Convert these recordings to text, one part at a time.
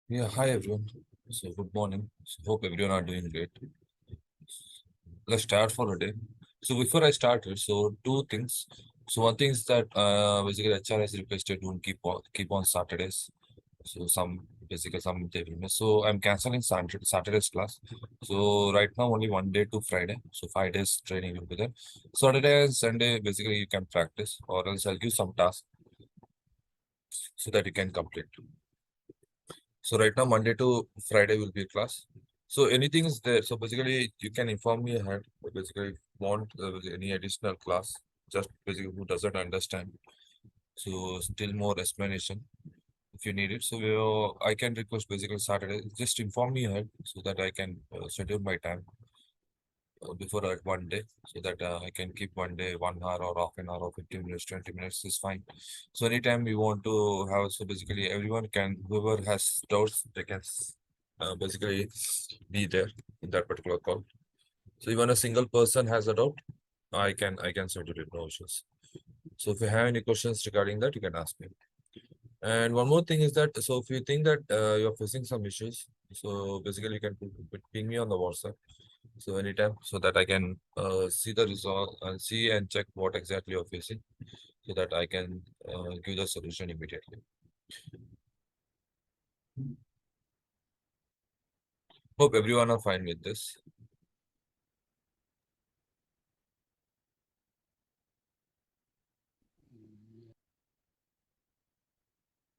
Yeah, hi everyone. So good morning. So hope everyone are doing great. Let's start for a day. So before I started, so two things. So one thing is that basically HR has requested don't keep on Saturdays. So some interview. So I'm canceling Saturday's class. So right now only one day to Friday. So 5 days training will be there. Saturday and Sunday basically you can practice or else I'll give some task so that you can complete. So right now, Monday to Friday will be a class. So anything is there. So basically, you can inform me ahead. Basically, if you want any additional class, just basically who doesn't understand. So still more explanation if you need it. So I can request basically Saturday. Just inform me ahead so that I can schedule my time before one day so that I can keep one day 1 hour or half an hour or 15 minutes, 20 minutes is fine. So anytime we want to have, so basically everyone can, whoever has doubts, they can basically be there in that particular call. So even a single person has a doubt, I can settle it, no issues. So if you have any questions regarding that, you can ask me. And one more thing is that, so if you think that you're facing some issues, so basically you can ping me on the WhatsApp. So anytime, so that I can see the result and see and check what exactly you're facing, so that I can give the solution immediately. Hope everyone are fine with this.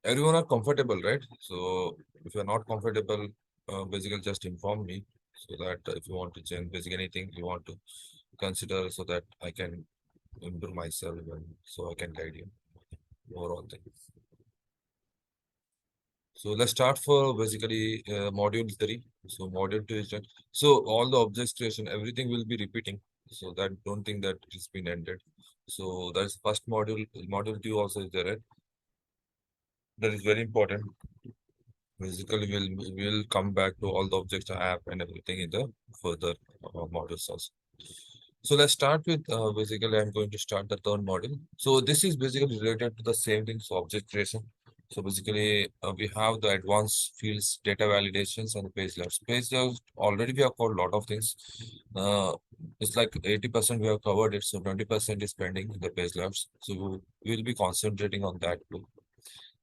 Everyone are comfortable, right? So if you're not comfortable, basically just inform me so that if you want to change basically anything you want to consider, so that I can improve myself and so I can guide you overall things. So let's start for basically module 3. So module 2 is done. So all the objects creation, everything will be repeating. So that don't think that it's been ended. So that's first module. Module 2 also is there, right? That is very important. Basically, we'll come back to all the objects app and everything in the further modules also. So let's start with basically I'm going to start the third module. So this is basically related to the same thing, so object creation. So basically we have the advanced fields, data validations and page layouts. Page layouts already we have covered a lot of things. Uh, it's like 80% we have covered it, so 20% is pending in the page layouts. So we'll be concentrating on that too.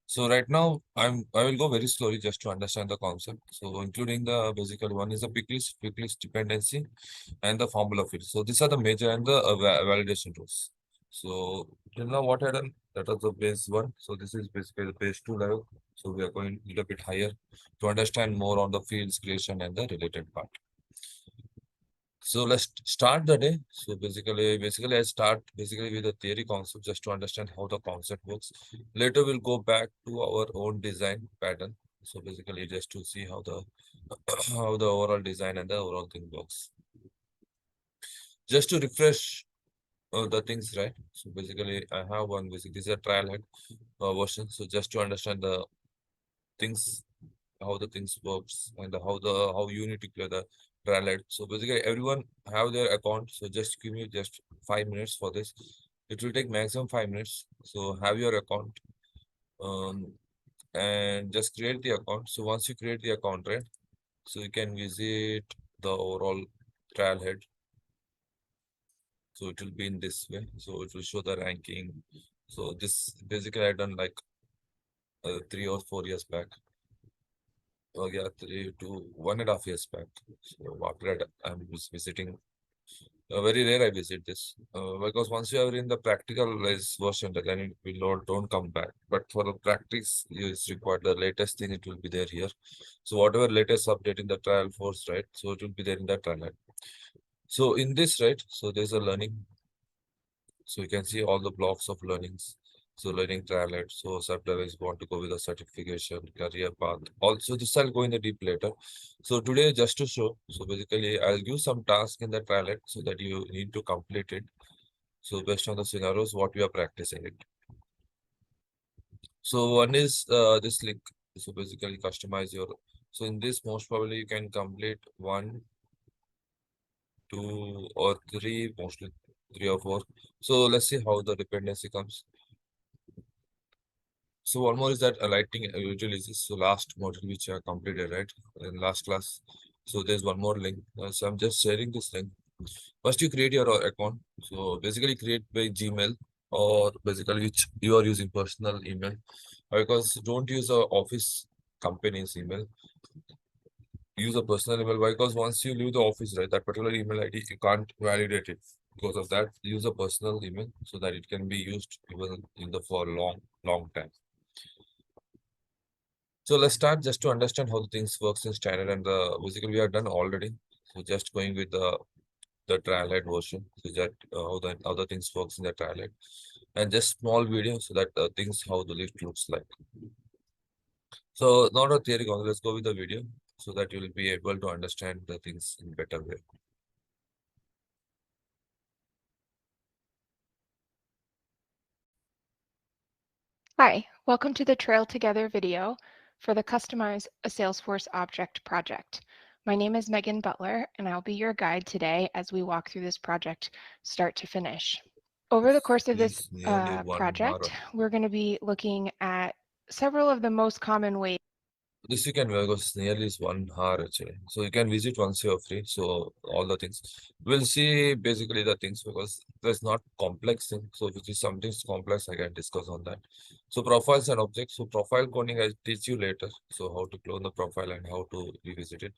So right now, I will go very slowly just to understand the concept. So including the basically one is the pick list dependency and the formula field. So these are the major and the validation rules. So till now what I done, that was the base one. So this is basically the base two level. So we are going a little bit higher to understand more on the fields creation and the related part. So let's start the day. So basically I start basically with the theory concept just to understand how the concept works. Later we'll go back to our own design pattern. So basically just to see how the how the overall design and the overall thing works. Just to refresh the things, right? So basically I have one basic, this is a trial head version. So just to understand the things, how the things works and how you need to clear the trial head. So basically everyone have their account. So just give me just 5 minutes for this. It will take maximum 5 minutes. So have your account um and just create the account. So once you create the account, right? So you can visit the overall trial head. So it will be in this way. So it will show the ranking. So this basically I done like 3 or 4 years back. Oh yeah, 3 to 1.5 years back. So after that, I'm just visiting. Very rare I visit this because once you are in the practicalized version, then it will all don't come back. But for the practice, is required the latest thing. It will be there here. So whatever latest update in the trial force, right? So it will be there in that trial. So in this, right? So there's a learning. So you can see all the blocks of learnings. So learning trial. So subdivides want to go with a certification, career path. Also, this I'll go in the deep later. So today, just to show, so basically I'll give some task in the trial so that you need to complete it. So based on the scenarios, what we are practicing it. So one is this link. So basically customize your. So in this, most probably you can complete 1, 2, or 3, mostly 3 or 4. So let's see how the dependency comes. So one more is that lighting utilities. So last module which I completed, right, in last class. So there's one more link. So I'm just sharing this link. First, you create your account. So basically, create by Gmail, or basically which you are using personal email, because don't use a office company's email. Use a personal email, because once you leave the office, right, that particular email ID you can't validate it. Because of that, use a personal email so that it can be used even in the for long time. So let's start just to understand how the things works in standard, and the basically we are done already. So just going with the trialite version, so that how the other things works in the trialite, and just small video so that things how the list looks like. So not a theory, let's go with the video so that you will be able to understand the things in better way. Hi, welcome to the Trail Together video for the Customize a Salesforce Object project. My name is Megan Butler, and I'll be your guide today as we walk through this project start to finish. Over the course of this Please nearly 1 hour. project, we're going to be looking at several of the most common ways. This you can because nearly is 1 hour actually. So you can visit once you're free. So all the things we'll see basically the things because there's not complex thing. So if it is something complex, I can discuss on that. So profiles and objects. So profile coding I'll teach you later. So how to clone the profile and how to revisit it.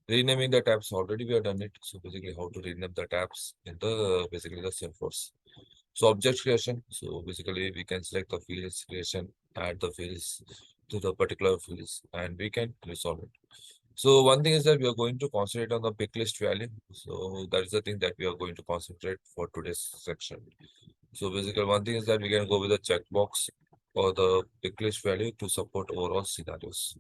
Renaming the tabs already we have done it. So basically how to rename the tabs in the basically the Salesforce. So object creation. So basically we can select the fields creation, add the fields to the particular fields, and we can resolve it. So one thing is that we are going to concentrate on the pick list value. So that is the thing that we are going to concentrate for today's section. So basically one thing is that we can go with the checkbox or the pick list value to support overall scenarios.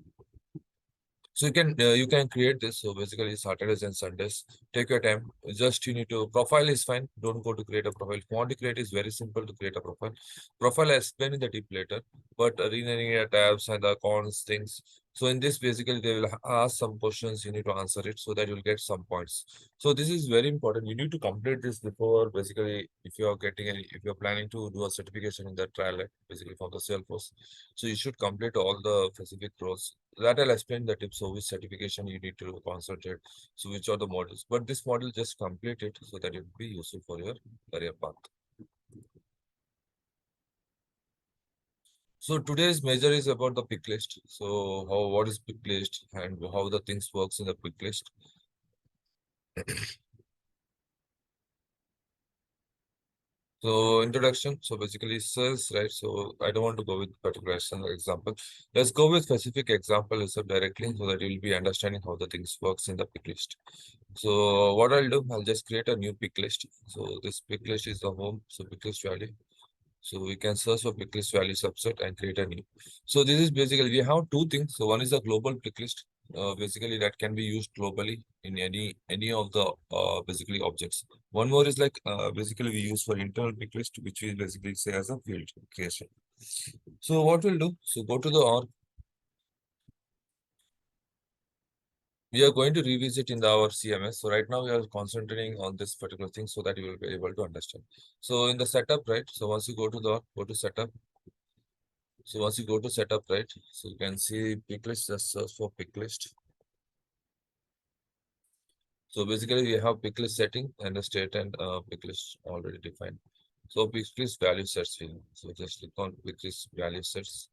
So you can create this. So basically Saturdays and Sundays, take your time. Just you need to profile is fine. Don't go to create a profile. If you want to create is very simple to create a profile. Profile I explain in the deep later, but renaming your tabs and the accounts things. So in this basically they will ask some questions. You need to answer it so that you'll get some points. So this is very important. You need to complete this before basically if you are getting any if you're planning to do a certification in that trial, like, basically from the Salesforce. So you should complete all the specific roles that I'll explain the tips of which certification you need to concentrate. So which are the models, but this model just complete it so that it will be useful for your career path. So today's measure is about the pick list. So how what is pick list and how the things works in the pick list. So introduction. So basically sales, right? So I don't want to go with particular example. Let's go with specific example itself directly so that you'll be understanding how the things works in the pick list. So what I'll do, I'll just create a new pick list. So this pick list is the home. So pick list value. So we can search for pick list value subset and create a new. So this is basically we have two things. So one is a global pick list, basically that can be used globally in any of the basically objects. One more is like basically we use for internal pick list, which we basically say as a field creation. So what we'll do? So go to the org. We are going to revisit in our CMS. So right now we are concentrating on this particular thing so that you will be able to understand. So in the setup, right? So once you go to the go to setup. So once you go to setup, right? So you can see pick list, just search for pick list. So basically we have pick list setting and the state and pick list already defined. So pick list value sets here. So just click on pick list value sets.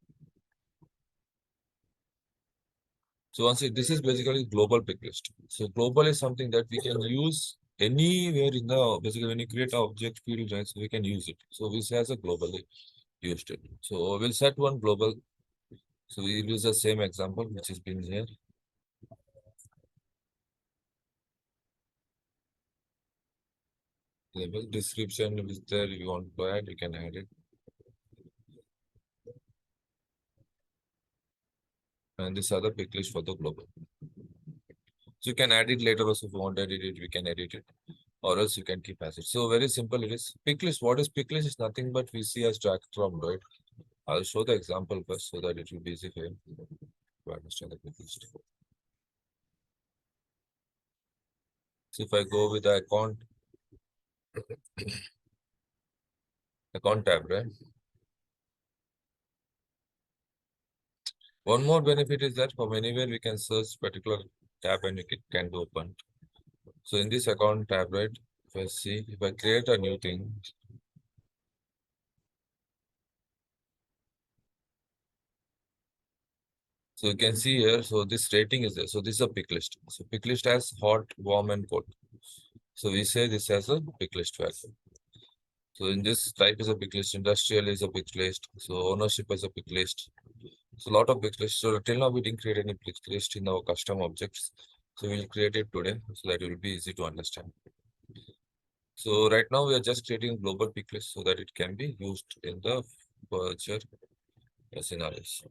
So once this is basically global pick list. So global is something that we can use anywhere in the basically when you create an object field, right? So we can use it. So this has a globally used it. So we'll set one global. So we'll use the same example which has been here. Label description is there. You want to add, you can add it. And this other pick list for the global. So you can add it later also if you want to edit it, we can edit it. Or else you can keep as it. So very simple it is. Pick list. What is pick list? Is nothing but we see as drag from, right? I'll show the example first so that it will be easy for you to understand the pick list. So if I go with the account tab, right? One more benefit is that from anywhere we can search particular tab and it can be opened. So in this account tab, right, if I see, if I create a new thing, so you can see here, so this rating is there. So this is a pick list. So pick list has hot, warm, and cold. So we say this as a pick list value. So in this type is a pick list, industrial is a pick list, so ownership is a pick list. So a lot of pick lists. So till now we didn't create any pick list in our custom objects. So we'll create it today so that it will be easy to understand. So right now we are just creating global pick list so that it can be used in the future scenarios.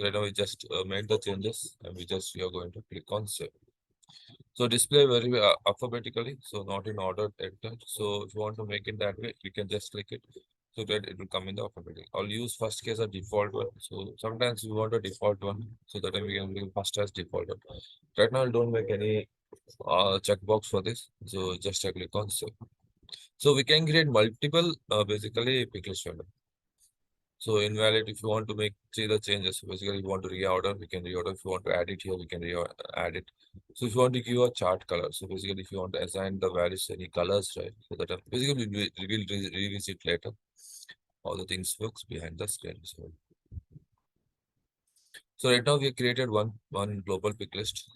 Right now we just made the changes and we are going to click on save. So display very alphabetically, so not in order enter. So if you want to make it that way, you can just click it so that it will come in the alphabetic. I'll use first case a default one. So sometimes we want a default one, so that we can leave first as default one. Right now I don't make any checkbox for this. So just I click on save. So we can create multiple basically picklist vendor. So invalid if you want to make see the changes. So basically, if you want to reorder, we can reorder. If you want to add it here, we can add it. So if you want to give a chart color, so basically if you want to assign the values any colors, right? So that basically we will revisit later. All the things works behind the screen. So right now we have created one global pick list.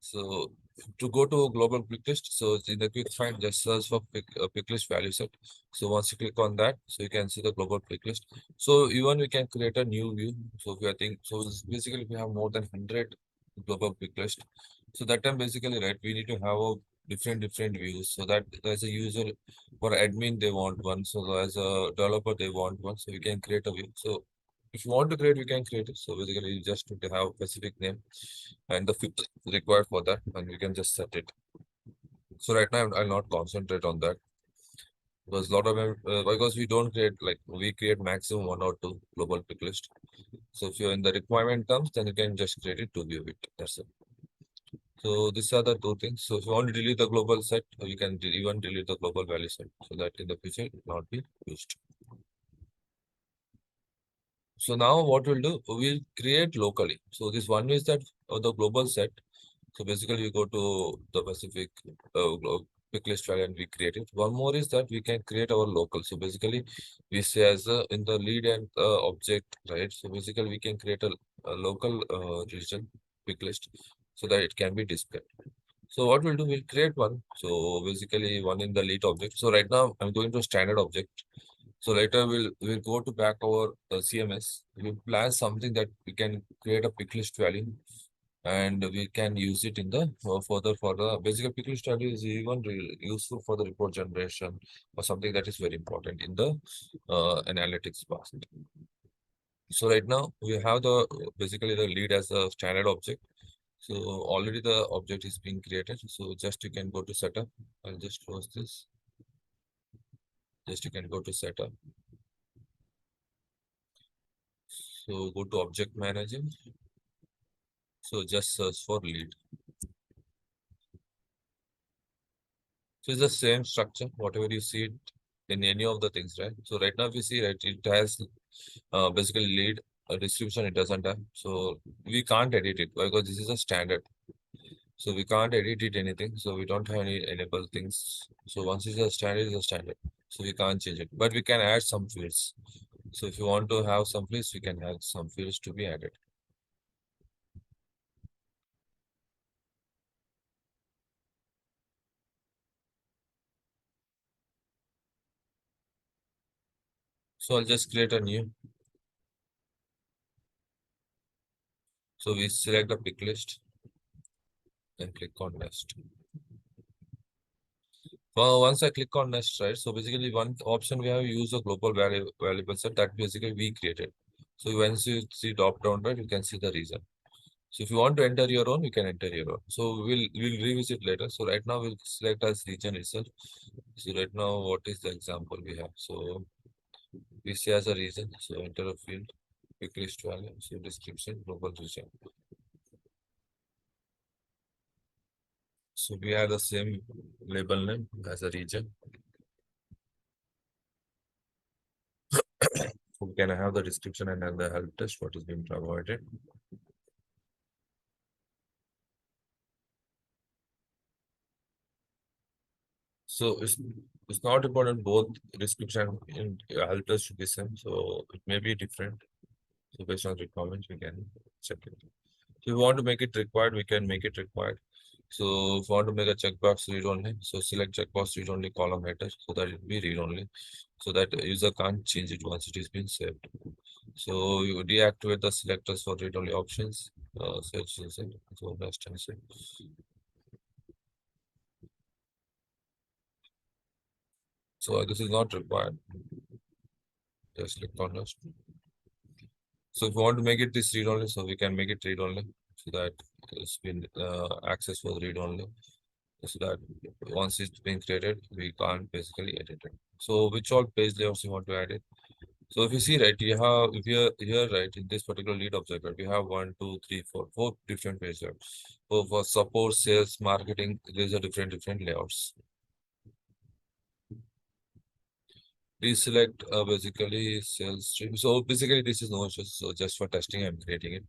So to go to a global pick list, so in the quick find, just search for pick list value set. So once you click on that, so you can see the global pick list. So even we can create a new view. So if you are think, so basically we have more than 100 global pick list. So that time basically, right, we need to have a different views so that as a user for admin they want one, so as a developer they want one, so we can create a view. So if you want to create, we can create it. So basically, you just need to have a specific name and the fit required for that, and we can just set it. So right now, I'll not concentrate on that because lot of because we don't create like we create maximum one or two global pick list. So if you're in the requirement terms, then you can just create it to view it. That's it. So these are the two things. So if you want to delete the global set, you can even delete the global value set so that in the future it will not be used. So now what we'll do, we'll create locally. So this one is that the global set. So basically we go to the specific pick list file and we create it. One more is that we can create our local. So basically we say as in the lead and object, right? So basically we can create a local region pick list so that it can be displayed. So what we'll do, we'll create one. So basically one in the lead object. So right now I'm going to standard object. So later we'll go to back our CMS. We'll plan something that we can create a pick list value, and we can use it in the further for the basic pick list value is even useful for the report generation or something that is very important in the analytics part. So right now we have the basically the lead as a standard object. So already the object is being created. So just you can go to setup. I'll just close this. Just you can go to setup. So go to object manager. So just search for lead. So it's the same structure, whatever you see it in any of the things, right? So right now, if you see, right, it has basically lead a description, it doesn't have. So we can't edit it because this is a standard. So we can't edit it anything. So we don't have any enable things. So once it's a standard, it's a standard. So we can't change it. But we can add some fields. So if you want to have some fields, we can have some fields to be added. So I'll just create a new. So we select the pick list and click on next. Well, once I click on next, right? So basically one option we have use a global variable set that basically we created. So once you see drop down, right, you can see the reason. So if you want to enter your own, you can enter your own. So we'll revisit later. So right now we'll select as region itself. So right now, what is the example we have? So we see as a region. So enter a field, pick list value, so description, global region. So we have the same label name as a region. can I have the description and then the help test, what is being provided. So it's not important both description and help test should be same. So it may be different. So based on requirements, we can check it. If you want to make it required, we can make it required. So if you want to make a checkbox read only, so select checkbox read only column header so that it will be read only, so that user can't change it once it is been saved. So you deactivate the selectors for read only options. Search user. So next and say. So this is not required. Just click on next. So if you want to make it this read only, so we can make it read only so that it's been access for read only. So that once it's been created, we can't basically edit it. So which all page layouts you want to add it? So if you see right, you have if you're here right in this particular lead object, right, we have one, two, three, four different page layouts. So for support, sales, marketing, these are different layouts. Deselect basically sales stream. So basically this is no issues. So just for testing, I'm creating it.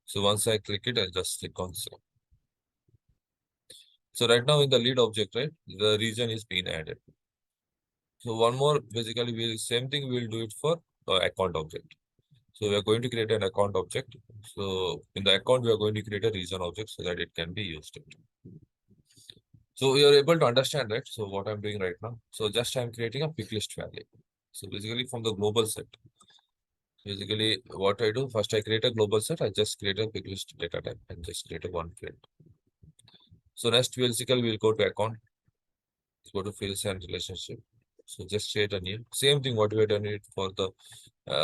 So once I click it, I just click on save. So right now in the lead object, right, the region is being added. So one more, basically, same thing we'll do it for account object. So we are going to create an account object. So in the account, we are going to create a region object so that it can be used. So you are able to understand, right? So what I'm doing right now. So just I'm creating a pick list value. So basically from the global set. Basically what I do, first I create a global set. I just create a pick list data type and just create a one field. So next we'll go to account. Go to fields and relationship. So just create a new. Same thing what we have done it for the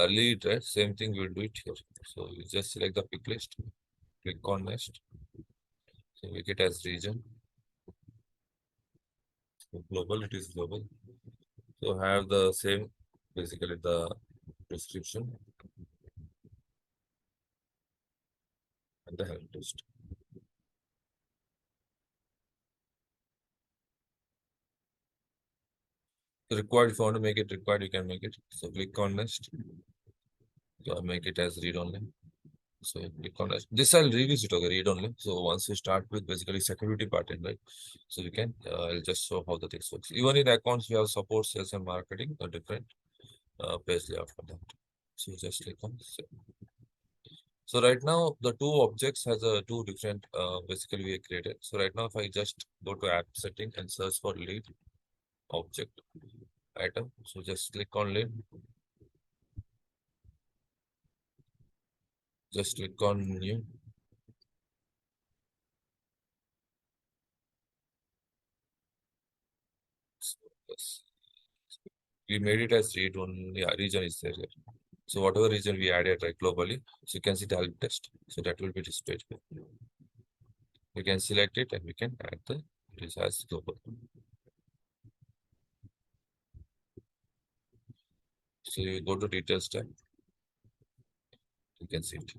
lead, right? Same thing we'll do it here. So you just select the pick list, click on next. So make it as region. So global, it is global. So have the same, basically the description and the help list. So required, if you want to make it required, you can make it. So click on next. So make it as read only. So click on next. This I'll revisit, okay, read only. So once you start with basically security pattern, right? So you can, I'll just show how the things works. Even in accounts, we have support, sales, and marketing, a different page layout for that. So just click on save. So right now the two objects has a two different basically we created. So right now if I just go to app setting and search for lead object item, so just click on lead, just click on new. So, yes, we made it as read only. Yeah, region is there. Here. So whatever region we added right globally, so you can see the help test. So that will be displayed here. We can select it and we can add the it is as global. So you go to details tab, you can see it.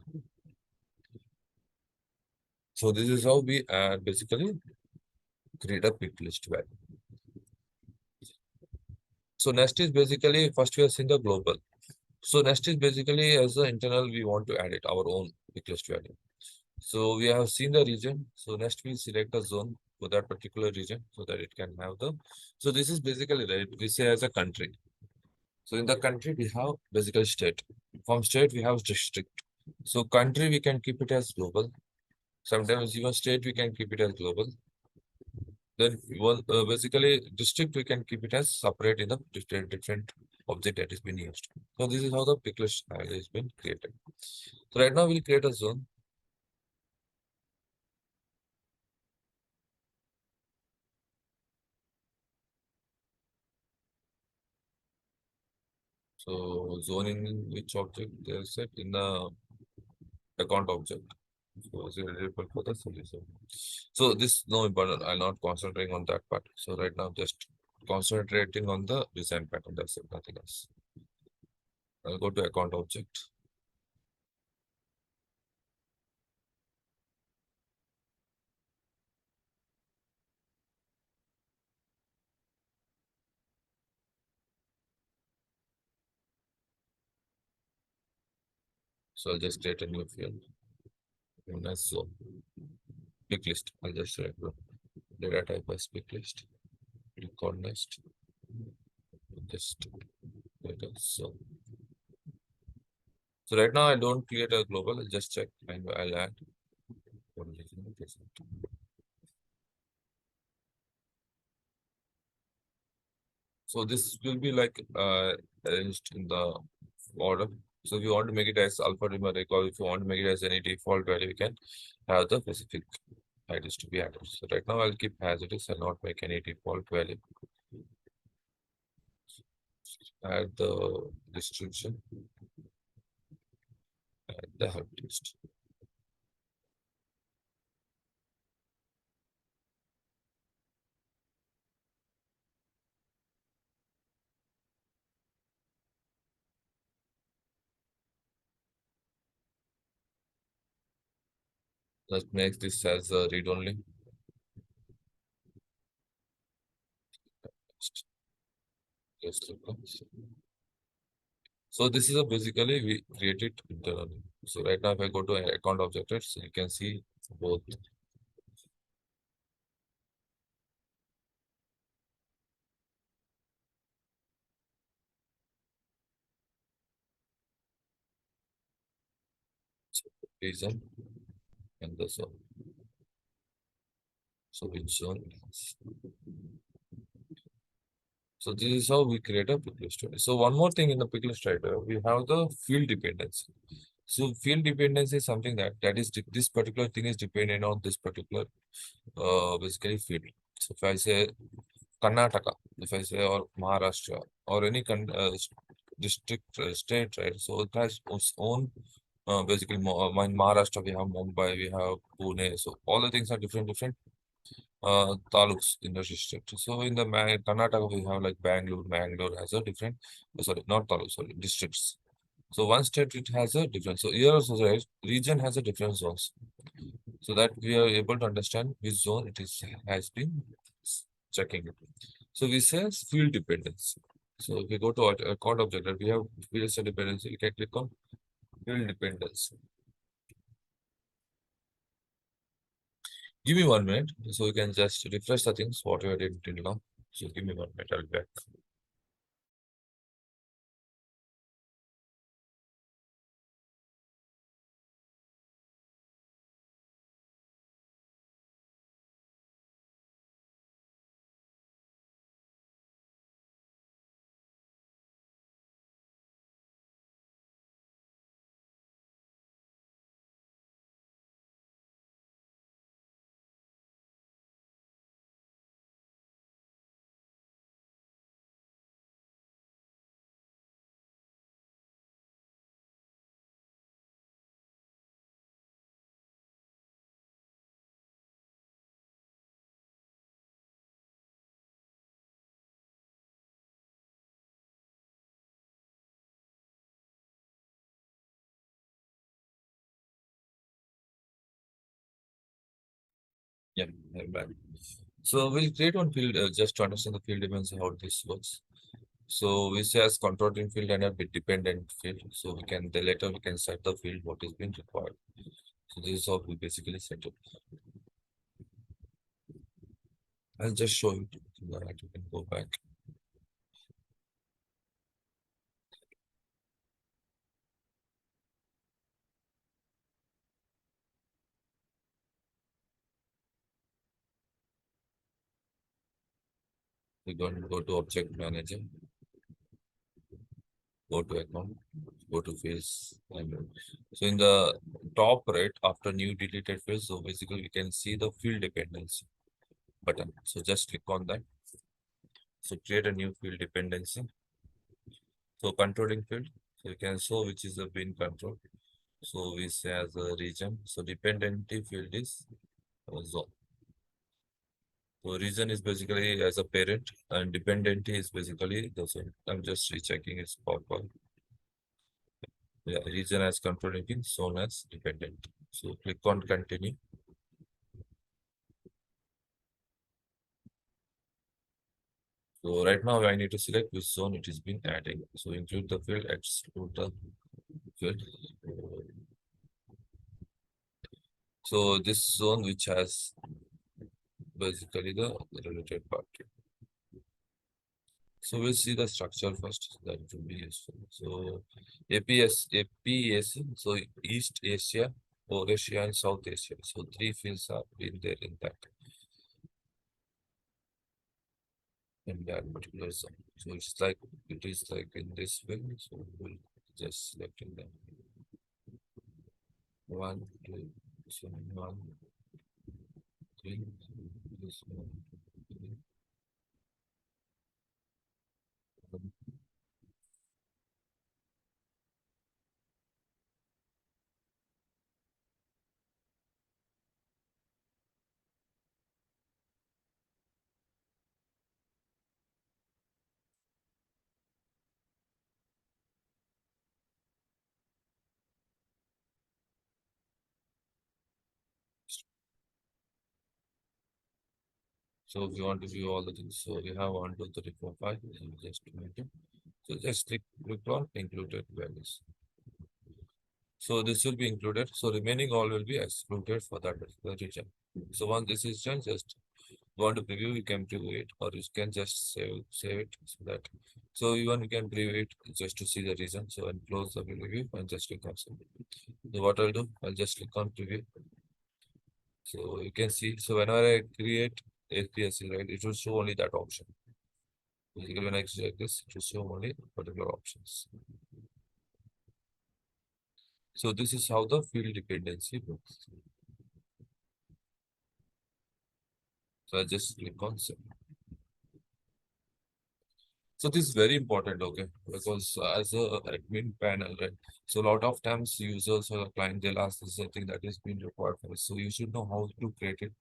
So this is how we basically create a pick list value. So next is basically first we have seen the global. So next is basically as the internal we want to add it our own pick list value. So we have seen the region. So next we select a zone for that particular region so that it can have the. So this is basically right. We say as a country. So in the country we have basically state. From state we have district. So country we can keep it as global. Sometimes even state we can keep it as global. Then one basically district we can keep it as separate in the different object that is being used. So this is how the pick list has been created. So right now we'll create a zone. So zone in which object they are set in the account object. So is it available for the solution? So this no important. I'm not concentrating on that part. So right now just concentrating on the design pattern. That's it, nothing else. I'll go to account object. So I'll just create a new field. Known as zone. Pick list. I'll just select the data type as pick list. Click on next. Just data zone. So right now I don't create a global. I'll just check and I'll add. What is it? So this will be like arranged in the order. So if you want to make it as alphanumeric or if you want to make it as any default value, you can have the specific IDs to be added. So right now I'll keep as it is and not make any default value. Add the distribution, add the help list. Let's make this as a read only. Just look up. So this is a basically we create it internally. So right now if I go to account objectives, you can see both. Reason and the zone. So which zone? So this is how we create a pick list. So one more thing in the pick list writer, we have the field dependency. So field dependency is something that is this particular thing is dependent on this particular basically field. So if I say Karnataka, if I say or Maharashtra or any district state, right? So it has its own basically in Maharashtra we have Mumbai, we have Pune. So all the things are different taluks in the district. So in the Karnataka, we have like Bangalore. Bangalore has a different, sorry, not taluk, sorry, districts. So one state it has a different. So here also right, region has a different zones. So that we are able to understand which zone it is has been checking it. So we say field dependency. So if we go to a code object, we have field dependency. You can click on field dependency. Give me 1 minute, so you can just refresh the things what you did till now. So give me 1 minute, I'll be back. Yeah, I'm back. So we'll create one field just to understand the field events how this works. So we say as controlling field and a bit dependent field. So we can later we can set the field what is being required. So this is how we basically set it. I'll just show you so that you can go back. We're going to go to object manager, go to account, go to fields. So in the top right after new deleted fields, so basically we can see the field dependency button. So just click on that. So create a new field dependency. So controlling field, so you can show which is the bin control. So we say as a region. So dependency field is zone. So region is basically as a parent and dependency is basically the zone. I'm just rechecking its proper. Yeah, region as controlling pin, zone as dependent. So click on continue. So right now I need to select which zone it is been adding. So include the field, exclude the field. So this zone which has basically the related party. So we'll see the structure first. That will be useful. So APS, so East Asia, Eurasia, and South Asia. So three fields are in there in that particular zone. So it is like in this way. So we'll just select in them. One, two, so one, three, this one, three, one. So if you want to view all the things, so we have 1, 2, 3, 4, 5. So just make it. So just click on included values. So this will be included. So remaining all will be excluded for that particular region. So once this is done, just want to preview, you can preview it, or you can just save it so that. So even you can preview it just to see the reason. So and close the preview and just click on save. So what I'll do, I'll just click on preview. So you can see. So whenever I create APSC, right, it will show only that option. Basically, when I select this, it will show only particular options. So this is how the field dependency works. So I just click on save. So this is very important, okay, because as a admin panel, right? So a lot of times users or the client they'll ask this something that is being required for us. So you should know how to create it.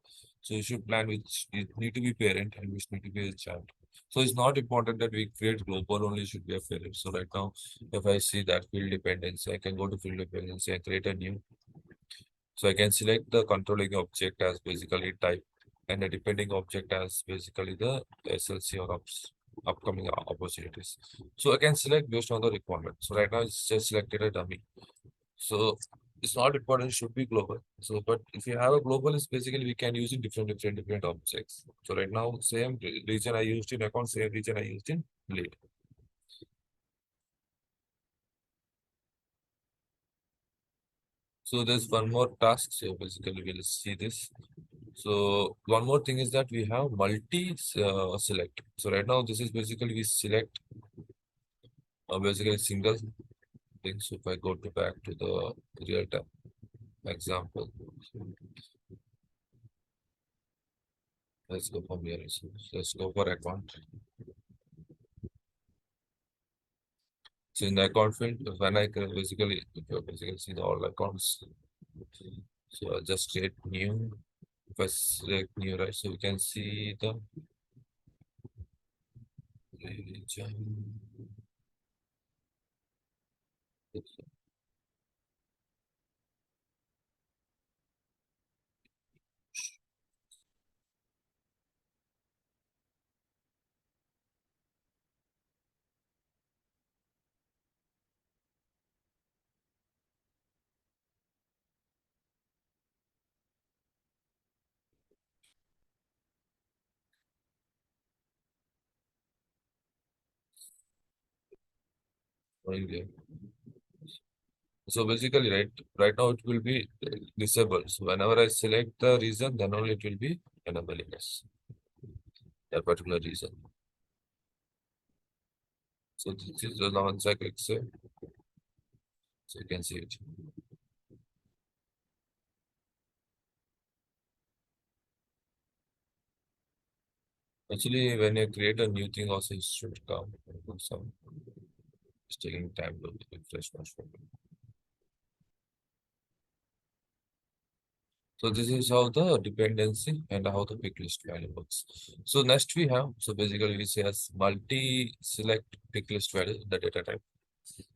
So you should plan which it need to be parent and which need to be a child. So it's not important that we create global only should be a parent. So right now, if I see that field dependency, I can go to field dependency and create a new. So I can select the controlling object as basically type and the depending object as basically the SLC or upcoming opportunities. So I can select based on the requirement. So right now it's just selected a dummy. So it's not important, it should be global. So but if you have a global, it's basically we can use in different objects. So right now, same region I used in account, same region I used in lead. So there's one more task. So basically we'll see this. So one more thing is that we have multi select. So right now this is basically we select basically single thing. So if I go to back to the real time example, so let's go from here. So let's go for account. So in the account field, when I can basically if you basically see the all accounts. So I'll just create new. If I select new, right? So we can see the region. So basically, right now it will be disabled. So whenever I select the reason, then only it will be enabling us that particular reason. So this is the once I click save, so you can see it. Actually, when you create a new thing, also it should come. Some it's taking time to refresh my phone. So this is how the dependency and how the pick list value works. So next we have, so basically we say as multi-select pick list value, the data type.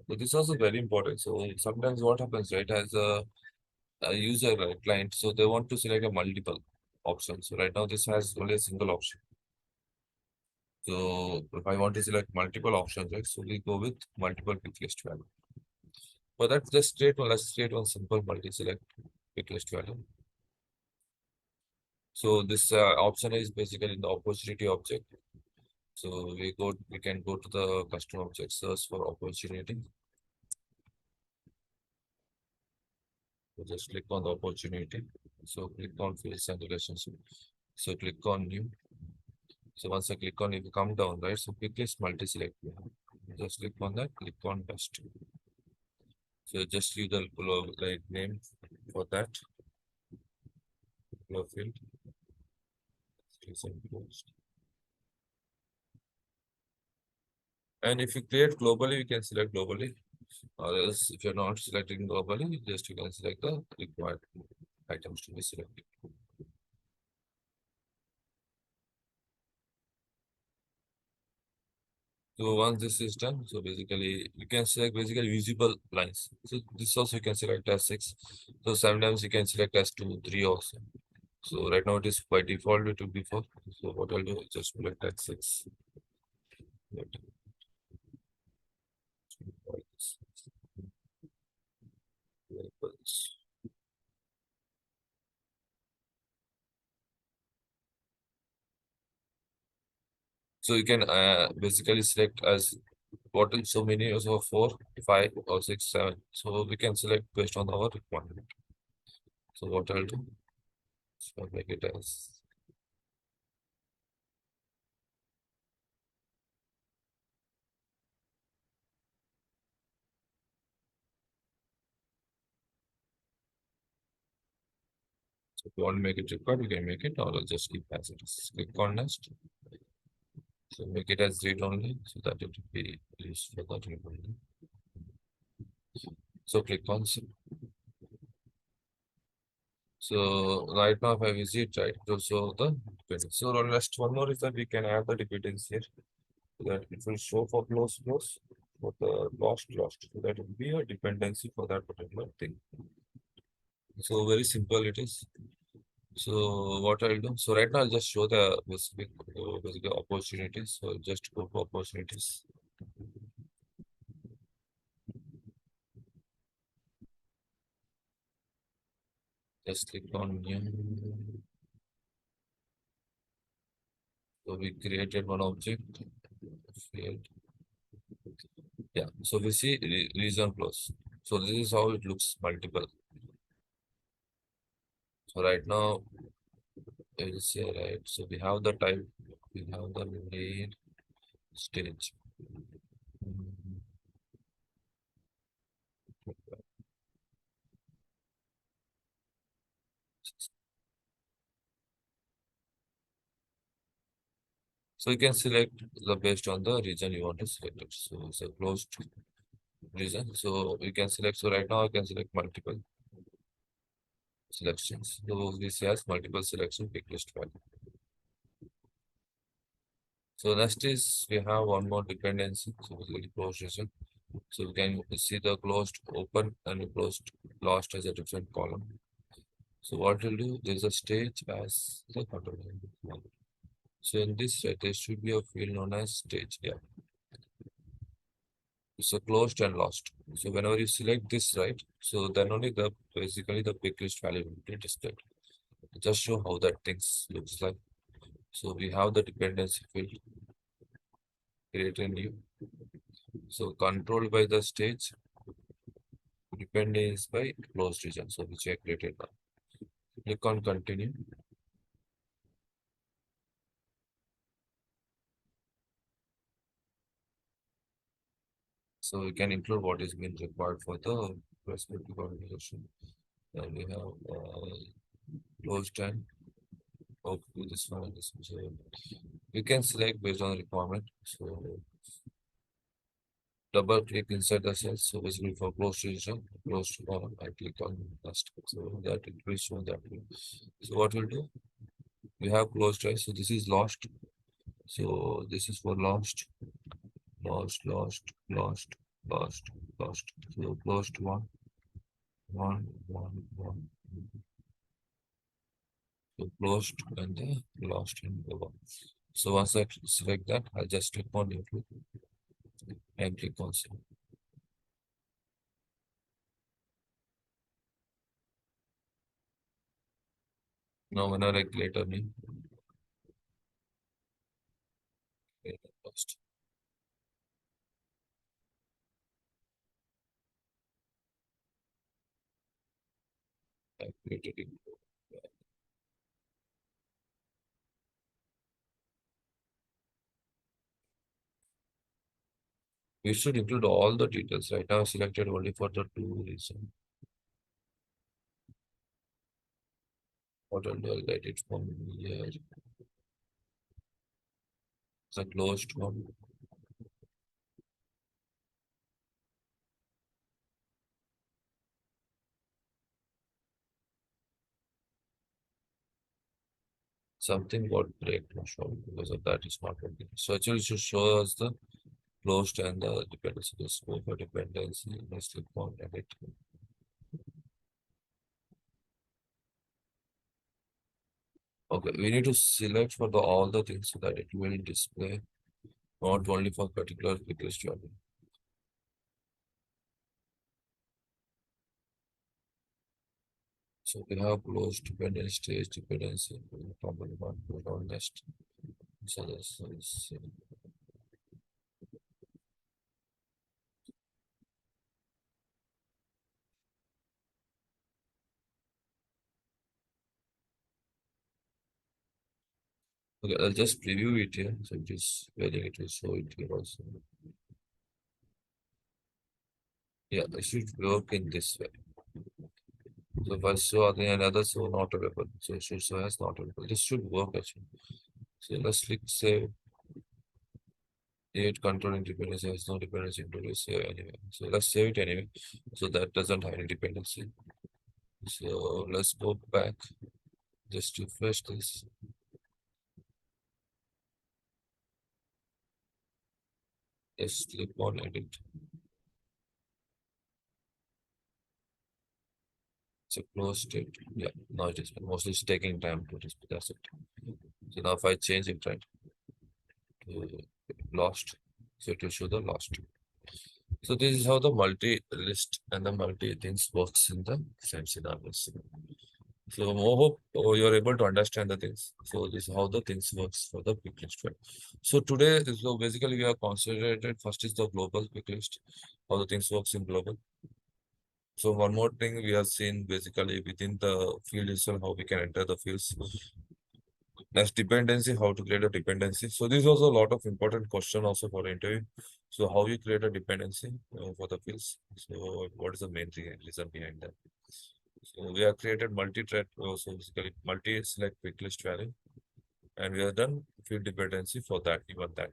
So this is also very important. So sometimes what happens, right, as a user, right, client, so they want to select a multiple options. So right now this has only a single option. So if I want to select multiple options, right, so we go with multiple pick list value. For that, just let's create one simple multi-select pick list value. So this option is basically the opportunity object. So we can go to the custom object, search for opportunity. So just click on the opportunity. So click on fields and relationship. So click on new. So once I click on it, you come down, right? So quickly multi-select. Just click on that, click on test. So just use the like name for that field. Recent post. And if you create globally, you can select globally. Or else if you're not selecting globally, just you can select the required items to be selected. So once this is done, so basically you can select basically visible lines. So this also you can select as 6. So sometimes you can select as 2, 3 also. So right now it is by default it will be 4. So what I'll do is just select as 6. So you can basically select as what is so many also 4, 5 or 6, 7. So we can select based on our requirement. So what I'll do, so I'll make it as so if you want to make it required, you can make it, or I'll just keep as it is. Click on next. So make it as read only so that it will be used for that only. So click on save. So right now if I visit, right, it will show the dependency. So next one more is that we can add the dependency here. So that it will show for close for the lost. So that will be a dependency for that particular thing. So very simple it is. So what I'll do, so right now I'll just show the basically opportunities. So just go for opportunities. Just click on new. So we created one object. Create. Yeah. So we see reason close. So this is how it looks multiple. So right now I will say right. So we have the type. We have the main stage. Mhm. So you can select the based on the region you want to select it. So it's a closed region. So you can select. So right now I can select multiple selections. So this has multiple selection pick list value. So next is we have one more dependency. So basically closed region. So we can see the closed open and closed lost as a different column. So what we'll do, there's a stage as the control. So in this right, there should be a field known as stage. Yeah. So closed and lost. So whenever you select this right, so then only the basically the pick list value will be displayed. Just show how that things looks like. So we have the dependency field, create a new. So controlled by the stage, dependence by closed region. So which I created now. Click on continue. So we can include what is being required for the respective organization. And we have closed and hopefully this one. This one. So we can select based on requirement. So double click inside the cells. So basically for closed region, closed column, I click on last. So that it will show that way. So what we'll do, we have closed right. So this is lost. So this is for lost, lost, lost. So closed one. So closed and the lost and the one. So once I select that, I'll just click on include and click on save. Now when I write later me, first I created it. We should include all the details. Right now, I selected only for the two reason. What I'll do, I'll write it from here. It's a closed one. Something got break no show because of that is not working. So actually, it should show us the closed and the dependency. The scope of dependency. Let's click on edit. Okay, we need to select for the all the things so that it will display not only for particular request value. So we have closed dependency, stage dependency, problem one, put on next. So this okay, I'll just preview it here. So it is whether it will show it here also. Yeah, it should work in this way. So if I show again another so not available. So it should show as not available. This should work actually. So let's click save. It controlling dependency has no dependency into this save anyway. So let's save it anyway. So that doesn't have any dependency. So let's go back. Just refresh this. Just click on edit. So close state. Yeah, now it is mostly it's taking time to display. That's it. So now if I change it right to lost, so it will show the lost. So this is how the multi list and the multi things works in the same scenarios. So I hope you're able to understand the things. So this is how the things works for the pick list. Right? So today, so basically we have concentrated first is the global pick list, how the things works in global. So one more thing we have seen basically within the field itself, how we can enter the fields. Next dependency, how to create a dependency. So this was a lot of important question also for interview. So how you create a dependency for the fields. So what is the main reason behind that? So we have created multi-thread, so basically multi-select quick list value, and we have done field dependency for that, even that.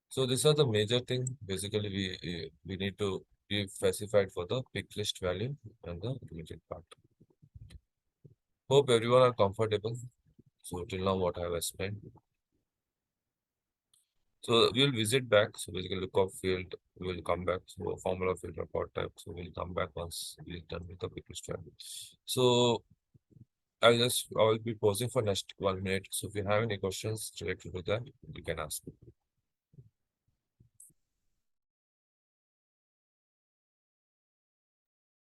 So these are the major thing. Basically, we need to be specified for the pick list value and the limited part. Hope everyone are comfortable. So till now, what I have explained. So we'll visit back. So basically, lookup field will come back. So formula field report type. So we'll come back once we're done with the pick list value. So I will be pausing for next 1 minute. So if you have any questions related to that, you can ask.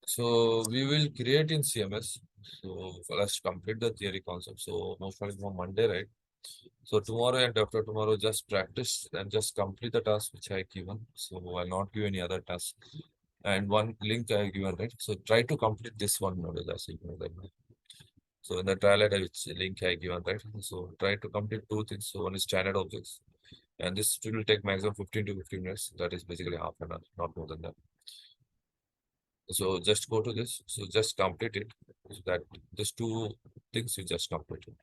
So we will create in CMS. So let's complete the theory concept. So most probably from Monday, right? So tomorrow and after tomorrow, just practice and just complete the task which I given. So I'll not give any other task. And one link I given, right? So try to complete this one model as you know that. So in the trial which link I given, right? So try to complete two things. So one is standard objects, and this will take maximum 15 to 15 minutes. That is basically half an hour, not more than that. So just go to this. So just complete it. So that these two things you just complete it.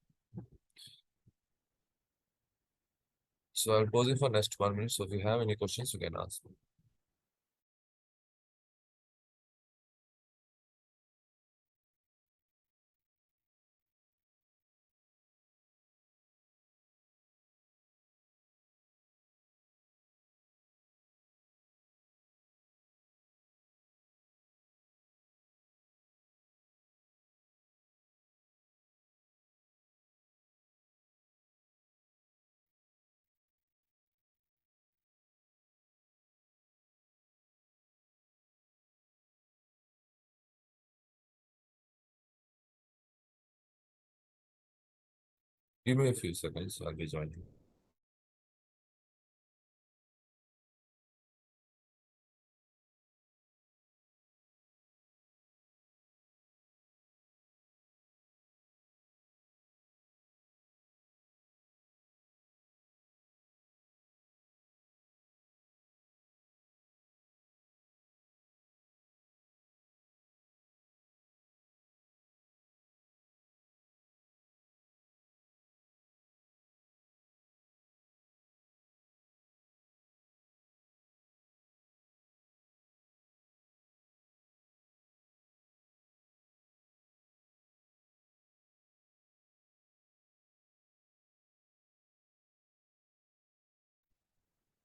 So I'll pause it for next 1 minute. So if you have any questions, you can ask. Give me a few seconds. I'll be joining.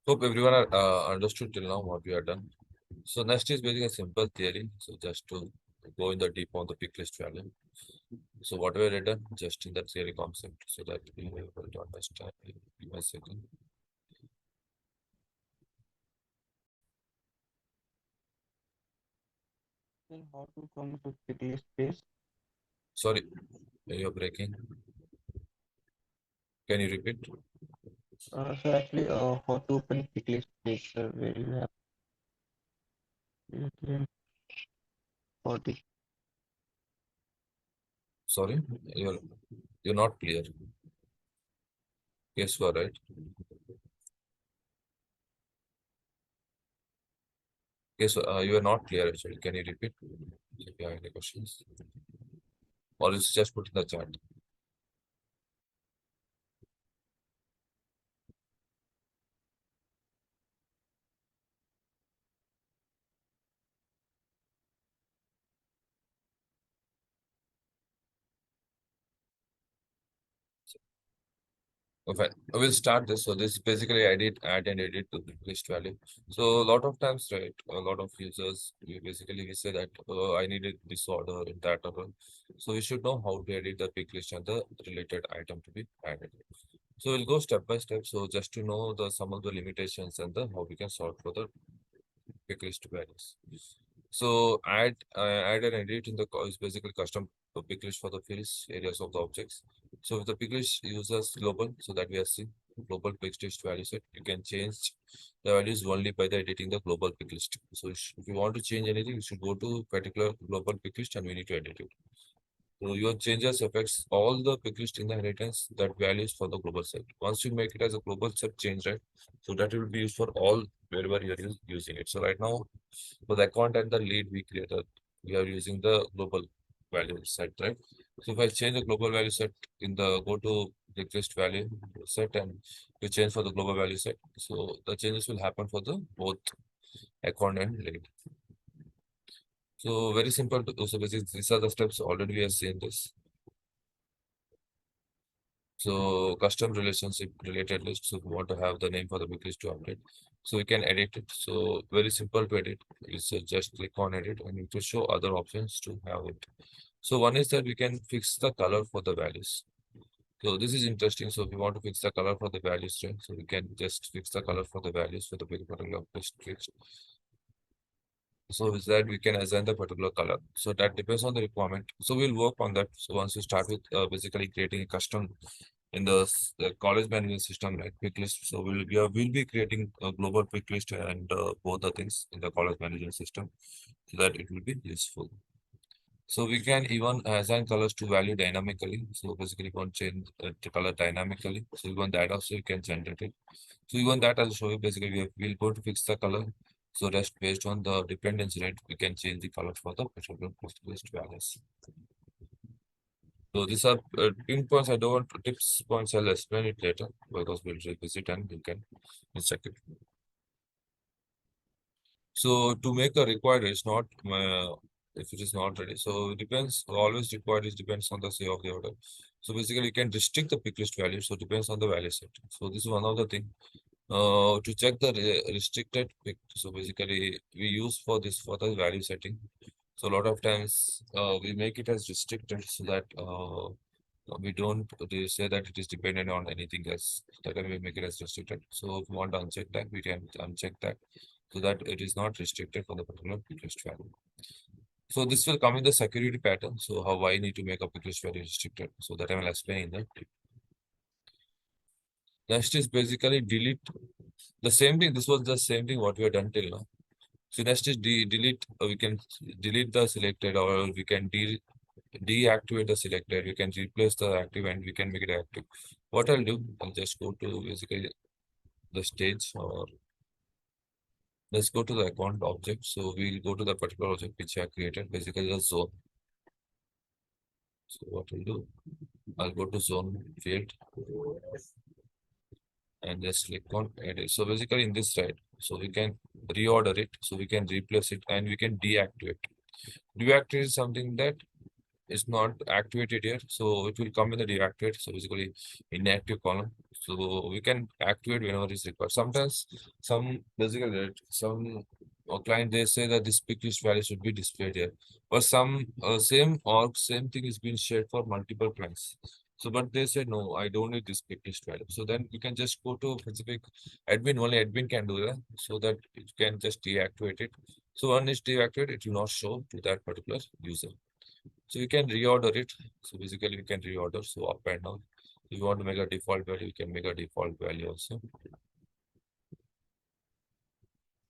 Hope everyone understood till now what we have done. So next is basically a simple theory. So just to go in the deep on the pick list value. So what we have written just in the theory concept so that we are able to understand. Give me a second. Then how to come to quickly space. Sorry, you're breaking. Can you repeat? So actually, how to open quickly space where you have created for the Sorry, you're you're not clear. Yes, you are right. Yes, you are not clear actually. Can you repeat? If you have any questions, or is just put in the chat. Okay, we'll start this. So this is basically add and edit to the list value. So a lot of times, right, a lot of users we say that I needed this order in that order. So we should know how to edit the pick list and the related item to be added. So we'll go step by step. So just to know the some of the limitations and the how we can sort for the pick list values. So add and edit in the is basically custom pick list for the fields areas of the objects. So if the pick list uses global, so that we are seeing global pick list value set, you can change the values only by the editing the global pick list. So if you want to change anything, you should go to particular global pick list and we need to edit it. So your changes affects all the picklist in the inheritance that values for the global set. Once you make it as a global set change, right? So that will be used for all wherever you are using it. So right now, for the account and the lead we created, we are using the global value set, right? So if I change the global value set in the go to request value set and you change for the global value set, so the changes will happen for the both account and lead. So very simple. So basically, these are the steps already we have seen this. So custom relationship related list. So we want to have the name for the big list to update. So we can edit it. So very simple to edit. It's just click on edit and it will show other options to have it. So one is that we can fix the color for the values. So this is interesting. So if we want to fix the color for the values, right? So we can just fix the color for the values for the particular list. So is that we can assign the particular color. So that depends on the requirement. So we'll work on that. So once you start with basically creating a custom in the college management system, like quick list. So we'll be creating a global quick list and both the things in the college management system so that it will be useful. So we can even assign colors to value dynamically. So basically, you can change the color dynamically. So even that also you can generate it. So even that I'll show you. Basically, we'll go to fix the color. So just based on the dependency rate, we can change the color for the particular list values. So these are pinpoints. I don't want to tips points. I'll explain it later because we'll revisit and you can check it. So to make a required, it's not if it is not ready. So it depends. Always required is depends on the say of the order. So basically, you can restrict the pick list value. So it depends on the value set. So this is one of the thing. To check the restricted pick. So basically, we use for this for the value setting. So a lot of times we make it as restricted so that we don't they say that it is dependent on anything else. That way we make it as restricted. So if we want to uncheck that, we can uncheck that so that it is not restricted for the particular list value. So this will come in the security pattern. So how I need to make a list very restricted. So that I will explain in that. Next is basically delete the same thing. This was the same thing what we have done till now. So next is delete. We can delete the selected, or we can deactivate the selected. We can replace the active and we can make it active. What I'll do, I'll just go to basically the stage, or let's go to the account object. So we'll go to the particular object which I created, basically the zone. So what I'll do, I'll go to zone field and just click on edit. So basically in this side, so we can reorder it, so we can replace it and we can deactivate. Deactivate is something that is not activated here, so it will come in the deactivate. So basically inactive column. So we can activate whenever is required. Sometimes some client they say that this pick list value should be displayed here, but some same thing is being shared for multiple clients. So but they said no, I don't need this pick list value. So then you can just go to specific admin, only admin can do that, so that you can just deactivate it. So when it's deactivated, it will not show to that particular user. So you can reorder it. So basically we can reorder. So up and down. If you want to make a default value, you can make a default value also.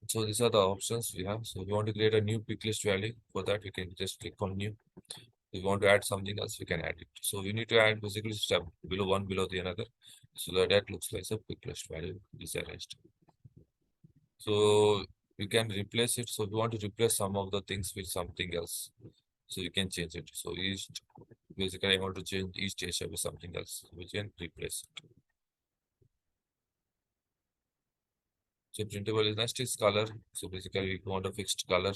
So these are the options we have. So if you want to create a new pick list value, for that you can just click on new. If you want to add something else, you can add it. So we need to add basically step below one below the another. So that looks like a pick list value is arranged. So you can replace it. So if you want to replace some of the things with something else, so you can change it. So each basically I want to change each station with something else. We can replace it. So printable is next is color. So basically we want a fixed color.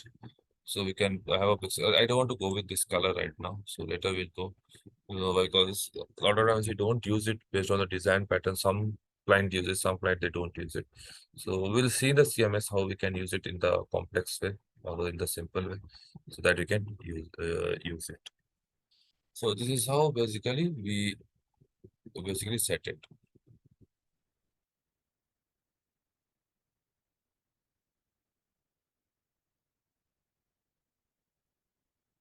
So we can have a fixed. I don't want to go with this color right now. So later we'll go. Because a lot of times we don't use it based on the design pattern. Some client uses, some client they don't use it. So we'll see in the CMS how we can use it in the complex way or in the simple way, so that we can use it. So this is how basically we basically set it.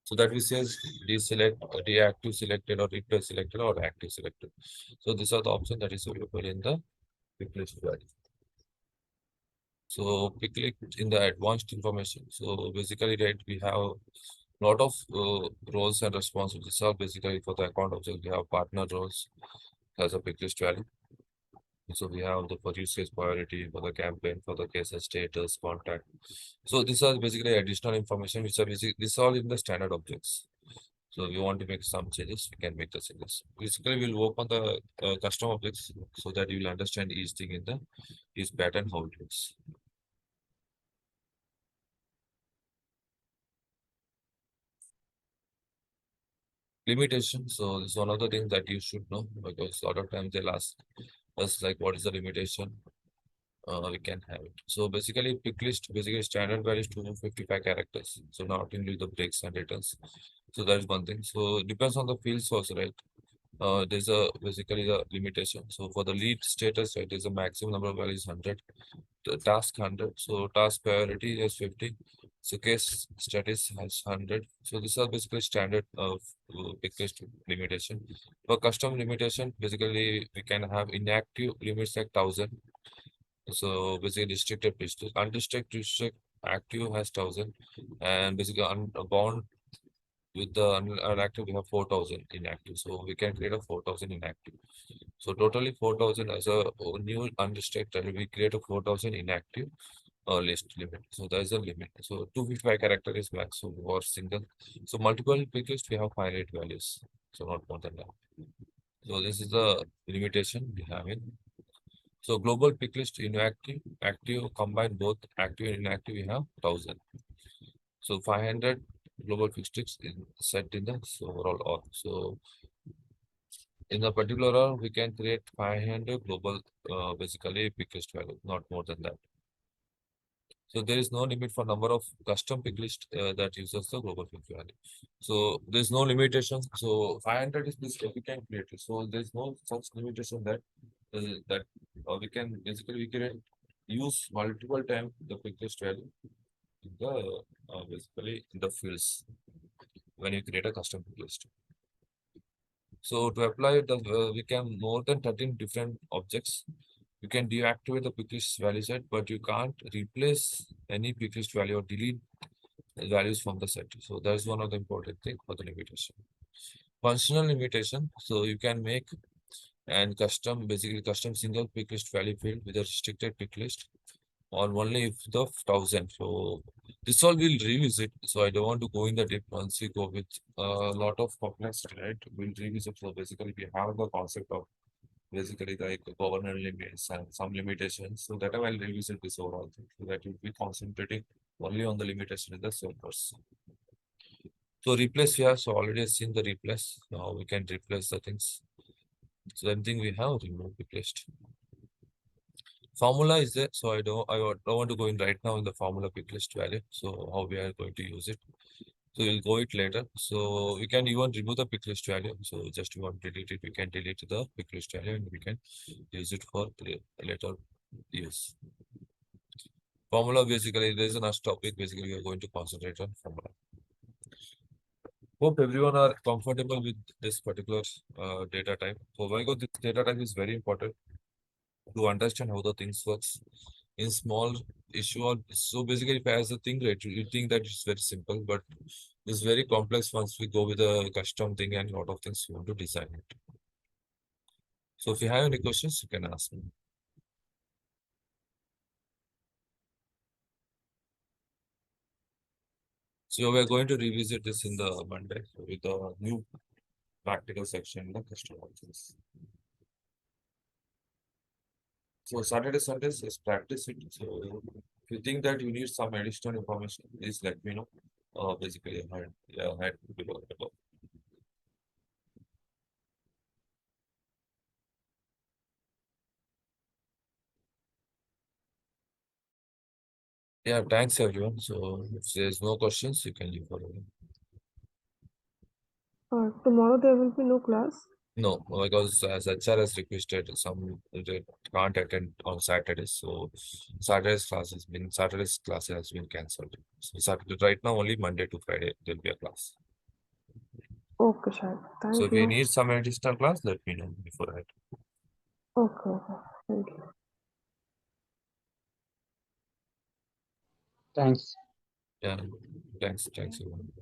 So that we says deselect, deactive selected, or replace selected, or active selected. So these are the options that is available in the pick list value. So quickly in the advanced information. So basically, right, we have lot of roles and responsibilities. So basically for the account object, we have partner roles as a pick list value. So we have the for use case priority, for the campaign, for the case status, contact. So these are basically additional information which are basic. This all in the standard objects. So if you want to make some changes, we can make the changes. Basically, we'll work on the custom objects so that you will understand each thing in the each pattern how it looks. Limitation. So this is one of the things that you should know, because a lot of times they'll ask us like what is the limitation. We can have it. So basically, pick list basically standard value is 255 characters. So not include the breaks and returns. So that is one thing. So depends on the fields also, right? There's a basically the limitation. So for the lead status, right, there's a maximum number of values 100, the task 100. So task priority is 50. So case status has 100. So these are basically standard of pick list limitation. For custom limitation, basically we can have inactive limits like 1000. So basically restricted pistol, unrestricted restrict active has 1000, and basically bound with the unactive we have 4000 inactive. So we can create a 4000 inactive. So totally 4000 as a new unrestricted. We create a 4000 inactive list limit. So there is a limit. So 255 character is max or single. So multiple pickers we have finite values. So not more than that. So this is the limitation we have in. So global pick list inactive, active, combine both active and inactive, we have 1000. So 500 global fixed is set in the overall org. So in the particular org, we can create 500 global basically pick list value, not more than that. So there is no limit for number of custom pick list that uses the global pick value. So there's no limitation. So 500 is this we can create it. So there's no such limitation that we can basically we can use multiple time the pick list value in the basically in the fields when you create a custom pick list. So to apply the, we can more than 13 different objects. You can deactivate the quick value set, but you can't replace any quick value or delete values from the set. So that's one of the important thing for the limitation. Functional limitation. So you can make and basically custom single quick value field with a restricted quick list or only if the 1,000. So this all we'll revisit. So I don't want to go in the deep once we go with a lot of complexity, right? We'll revisit. So basically we have the concept of basically like governance limits and some limitations. So that I will revisit this overall thing so that you'll be concentrating only on the limitation in the servers. So replace we have so already seen the replace. Now we can replace the things. So same thing we have remove replaced. Formula is there, so don't want to go in right now in the formula quick list value. So how we are going to use it. So we'll go it later. So we can even remove the quick list value. So just you want to delete it, we can delete the quick list value and we can use it for later use. Formula basically there is a nice topic. Basically, we are going to concentrate on formula. Hope everyone are comfortable with this particular data type. So why go this data type is very important to understand how the things works in small issue or so basically if as a thing right you think that it's very simple but it's very complex once we go with a custom thing and a lot of things you want to design it. So if you have any questions you can ask me. So we are going to revisit this in the Monday with the new practical section in the custom options. So Saturday Sundays is practice it. So if you think that you need some additional information please let me know. Basically I had below. Yeah, thanks everyone. So if there's no questions, you can leave for a while. Tomorrow there will be no class. No, because as HR has requested, some they can't attend on Saturdays. So Saturday's class has been cancelled. So Saturday right now only Monday to Friday there'll be a class. Okay, Shahid. So Thank if you you. need some additional class, let me know before that. Okay, okay. Thank you. Thanks. Yeah, thanks everyone.